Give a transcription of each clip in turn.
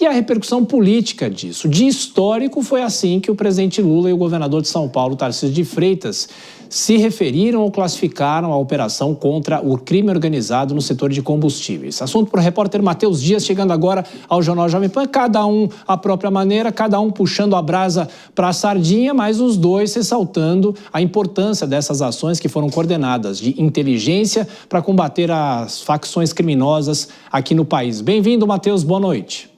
e a repercussão política disso. De histórico, foi assim que o presidente Lula e o governador de São Paulo, Tarcísio de Freitas, se referiram ou classificaram a operação contra o crime organizado no setor de combustíveis. Assunto para o repórter Matheus Dias, chegando agora ao Jornal Jovem Pan, cada um à própria maneira, cada um puxando a brasa para a sardinha, mas os dois ressaltando a importância dessas ações que foram coordenadas de inteligência para combater as facções criminosas aqui no país. Bem-vindo, Matheus, boa noite.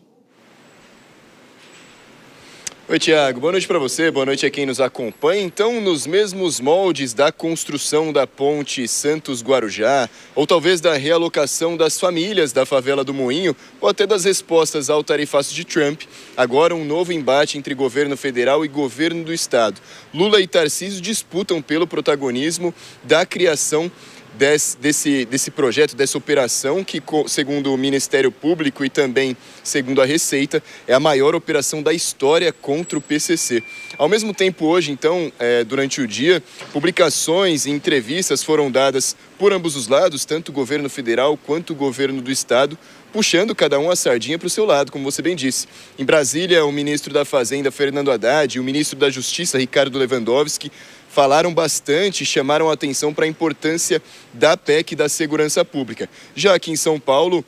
Oi, Tiago. Boa noite para você, boa noite a quem nos acompanha. Então, nos mesmos moldes da construção da ponte Santos-Guarujá, ou talvez da realocação das famílias da favela do Moinho, ou até das respostas ao tarifaço de Trump, agora um novo embate entre governo federal e governo do estado. Lula e Tarcísio disputam pelo protagonismo da criação desse projeto, dessa operação que, segundo o Ministério Público e também segundo a Receita, é a maior operação da história contra o PCC. Ao mesmo tempo, hoje, então, durante o dia, publicações e entrevistas foram dadas por ambos os lados, tanto o governo federal quanto o governo do estado, puxando cada um a sardinha para o seu lado, como você bem disse. Em Brasília, o ministro da Fazenda, Fernando Haddad, e o ministro da Justiça, Ricardo Lewandowski, falaram bastante e chamaram a atenção para a importância da PEC da segurança pública. Já aqui em São Paulo,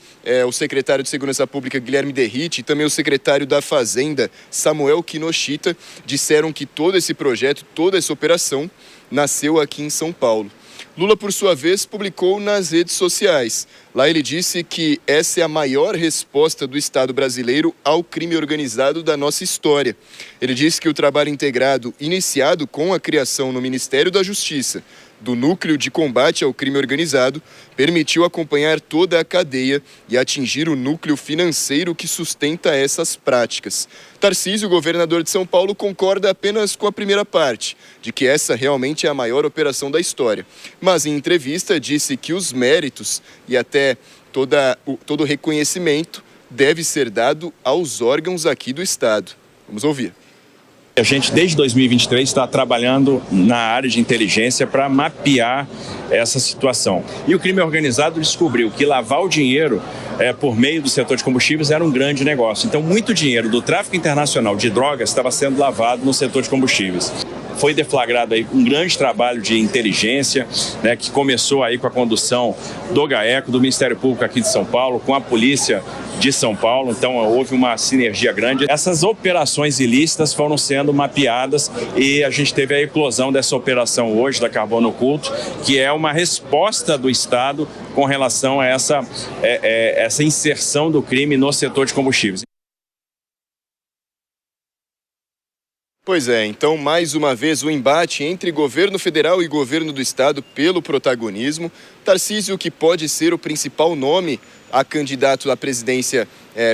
o secretário de Segurança Pública, Guilherme Derrite, e também o secretário da Fazenda, Samuel Kinoshita, disseram que todo esse projeto, toda essa operação, nasceu aqui em São Paulo. Lula, por sua vez, publicou nas redes sociais. Lá ele disse que essa é a maior resposta do Estado brasileiro ao crime organizado da nossa história. Ele disse que o trabalho integrado, iniciado com a criação no Ministério da Justiça do Núcleo de Combate ao Crime Organizado, permitiu acompanhar toda a cadeia e atingir o núcleo financeiro que sustenta essas práticas. Tarcísio, governador de São Paulo, concorda apenas com a primeira parte, de que essa realmente é a maior operação da história. Mas em entrevista disse que os méritos e até todo o reconhecimento deve ser dado aos órgãos aqui do Estado. Vamos ouvir. A gente, desde 2023, está trabalhando na área de inteligência para mapear essa situação. E o crime organizado descobriu que lavar o dinheiro por meio do setor de combustíveis era um grande negócio. Então, muito dinheiro do tráfico internacional de drogas estava sendo lavado no setor de combustíveis. Foi deflagrado aí um grande trabalho de inteligência, né, que começou aí com a condução do GAECO, do Ministério Público aqui de São Paulo, com a Polícia de São Paulo. Então houve uma sinergia grande. Essas operações ilícitas foram sendo mapeadas e a gente teve a eclosão dessa operação hoje, da Carbono Oculto, que é uma resposta do Estado com relação a essa inserção do crime no setor de combustíveis. Pois é, então mais uma vez o embate entre governo federal e governo do estado pelo protagonismo. Tarcísio, que pode ser o principal nome a candidato à presidência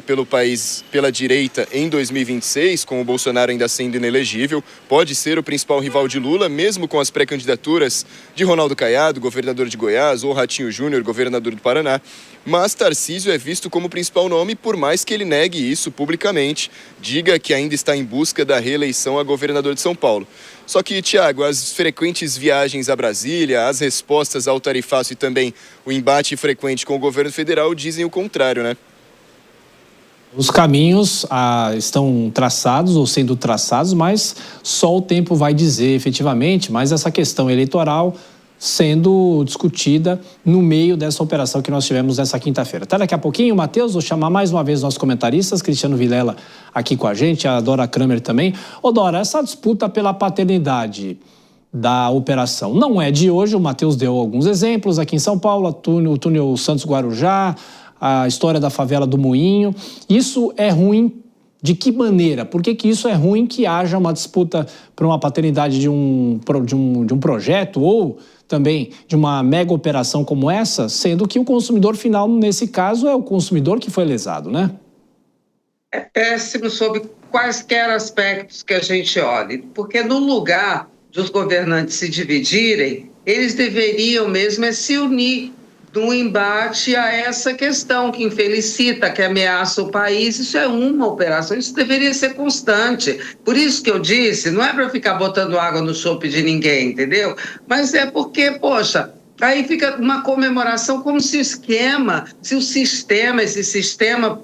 pelo país pela direita em 2026, com o Bolsonaro ainda sendo inelegível, pode ser o principal rival de Lula, mesmo com as pré-candidaturas de Ronaldo Caiado, governador de Goiás, ou Ratinho Júnior, governador do Paraná. Mas Tarcísio é visto como principal nome, por mais que ele negue isso publicamente, diga que ainda está em busca da reeleição a governador de São Paulo. Só que, Tiago, as frequentes viagens a Brasília, as respostas ao tarifaço e também o embate frequente com o governo federal dizem o contrário, né? Os caminhos estão traçados ou sendo traçados, mas só o tempo vai dizer efetivamente, mas essa questão eleitoral sendo discutida no meio dessa operação que nós tivemos nessa quinta-feira. Até daqui a pouquinho, Matheus, vou chamar mais uma vez nossos comentaristas, Cristiano Vilela aqui com a gente, a Dora Kramer também. Ô Dora, essa disputa pela paternidade da operação não é de hoje, o Matheus deu alguns exemplos aqui em São Paulo, o túnel Santos-Guarujá, a história da favela do Moinho. Isso é ruim de que maneira? Por que isso é ruim que haja uma disputa por uma paternidade de um projeto ou também de uma mega operação como essa, sendo que o consumidor final, nesse caso, é o consumidor que foi lesado, né? É péssimo sob quaisquer aspectos que a gente olhe, porque no lugar dos governantes se dividirem, eles deveriam mesmo se unir no embate a essa questão que infelicita, que ameaça o país. Isso é uma operação, isso deveria ser constante. Por isso que eu disse, não é para ficar botando água no chope de ninguém, entendeu? Mas é porque, poxa, Aí fica uma comemoração como se esse sistema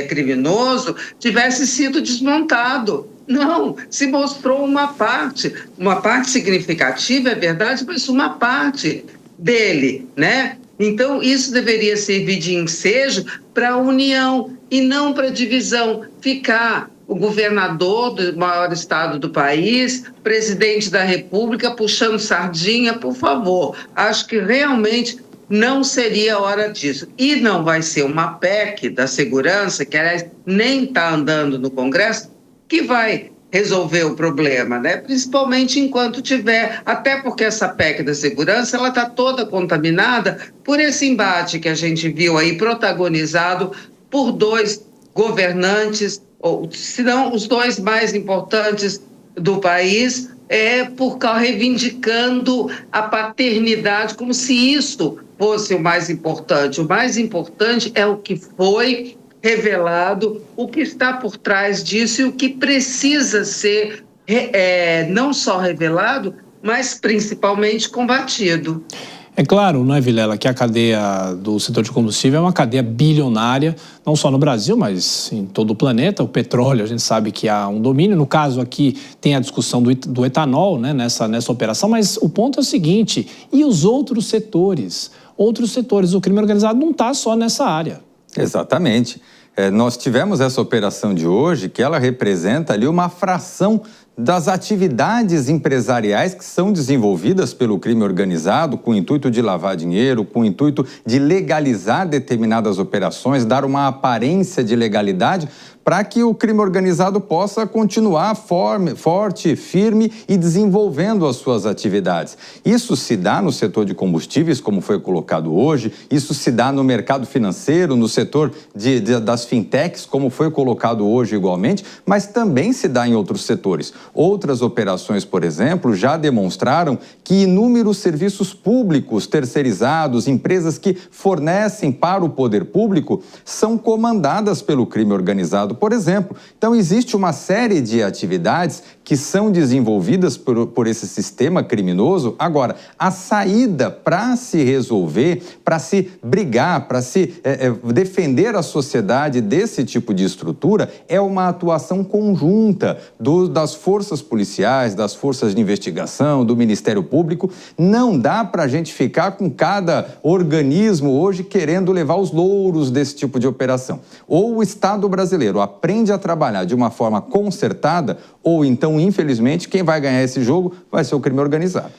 criminoso tivesse sido desmontado. Não, se mostrou uma parte significativa, é verdade, mas uma parte dele, né? Então, isso deveria servir de ensejo para a união e não para a divisão. Ficar o governador do maior estado do país, presidente da República, puxando sardinha, por favor. Acho que realmente não seria hora disso. E não vai ser uma PEC da segurança, que aliás nem está andando no Congresso, que vai resolver o problema, né? Principalmente enquanto tiver, até porque essa PEC da segurança, ela está toda contaminada por esse embate que a gente viu aí protagonizado por dois governantes, ou se não os dois mais importantes do país, reivindicando a paternidade, como se isso fosse o mais importante. O mais importante é o que foi revelado, o que está por trás disso e o que precisa ser não só revelado, mas principalmente combatido. É claro, não é, Vilela, que a cadeia do setor de combustível é uma cadeia bilionária, não só no Brasil, mas em todo o planeta. O petróleo, a gente sabe que há um domínio. No caso aqui, tem a discussão do etanol, né, nessa operação, mas o ponto é o seguinte: e os outros setores? Outros setores, o crime organizado não está só nessa área. Exatamente. Nós tivemos essa operação de hoje, que ela representa ali uma fração das atividades empresariais que são desenvolvidas pelo crime organizado com o intuito de lavar dinheiro, com o intuito de legalizar determinadas operações, dar uma aparência de legalidade para que o crime organizado possa continuar forte, firme e desenvolvendo as suas atividades. Isso se dá no setor de combustíveis, como foi colocado hoje, isso se dá no mercado financeiro, no setor das fintechs, como foi colocado hoje igualmente, mas também se dá em outros setores. Outras operações, por exemplo, já demonstraram que inúmeros serviços públicos terceirizados, empresas que fornecem para o poder público, são comandadas pelo crime organizado, por exemplo. Então, existe uma série de atividades que são desenvolvidas por esse sistema criminoso. Agora, a saída para se resolver, para se brigar, para se defender a sociedade desse tipo de estrutura é uma atuação conjunta das forças policiais, das forças de investigação, do Ministério Público. Não dá para a gente ficar com cada organismo hoje querendo levar os louros desse tipo de operação. Ou o Estado brasileiro aprende a trabalhar de uma forma concertada, ou então, infelizmente, quem vai ganhar esse jogo vai ser o crime organizado.